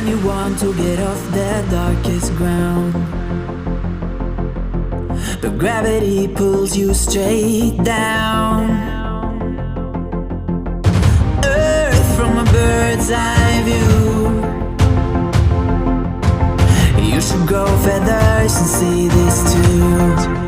you want to get off the darkest ground, but gravity pulls you straight down. Earth from a bird's eye view. You should grow feathers and see this too.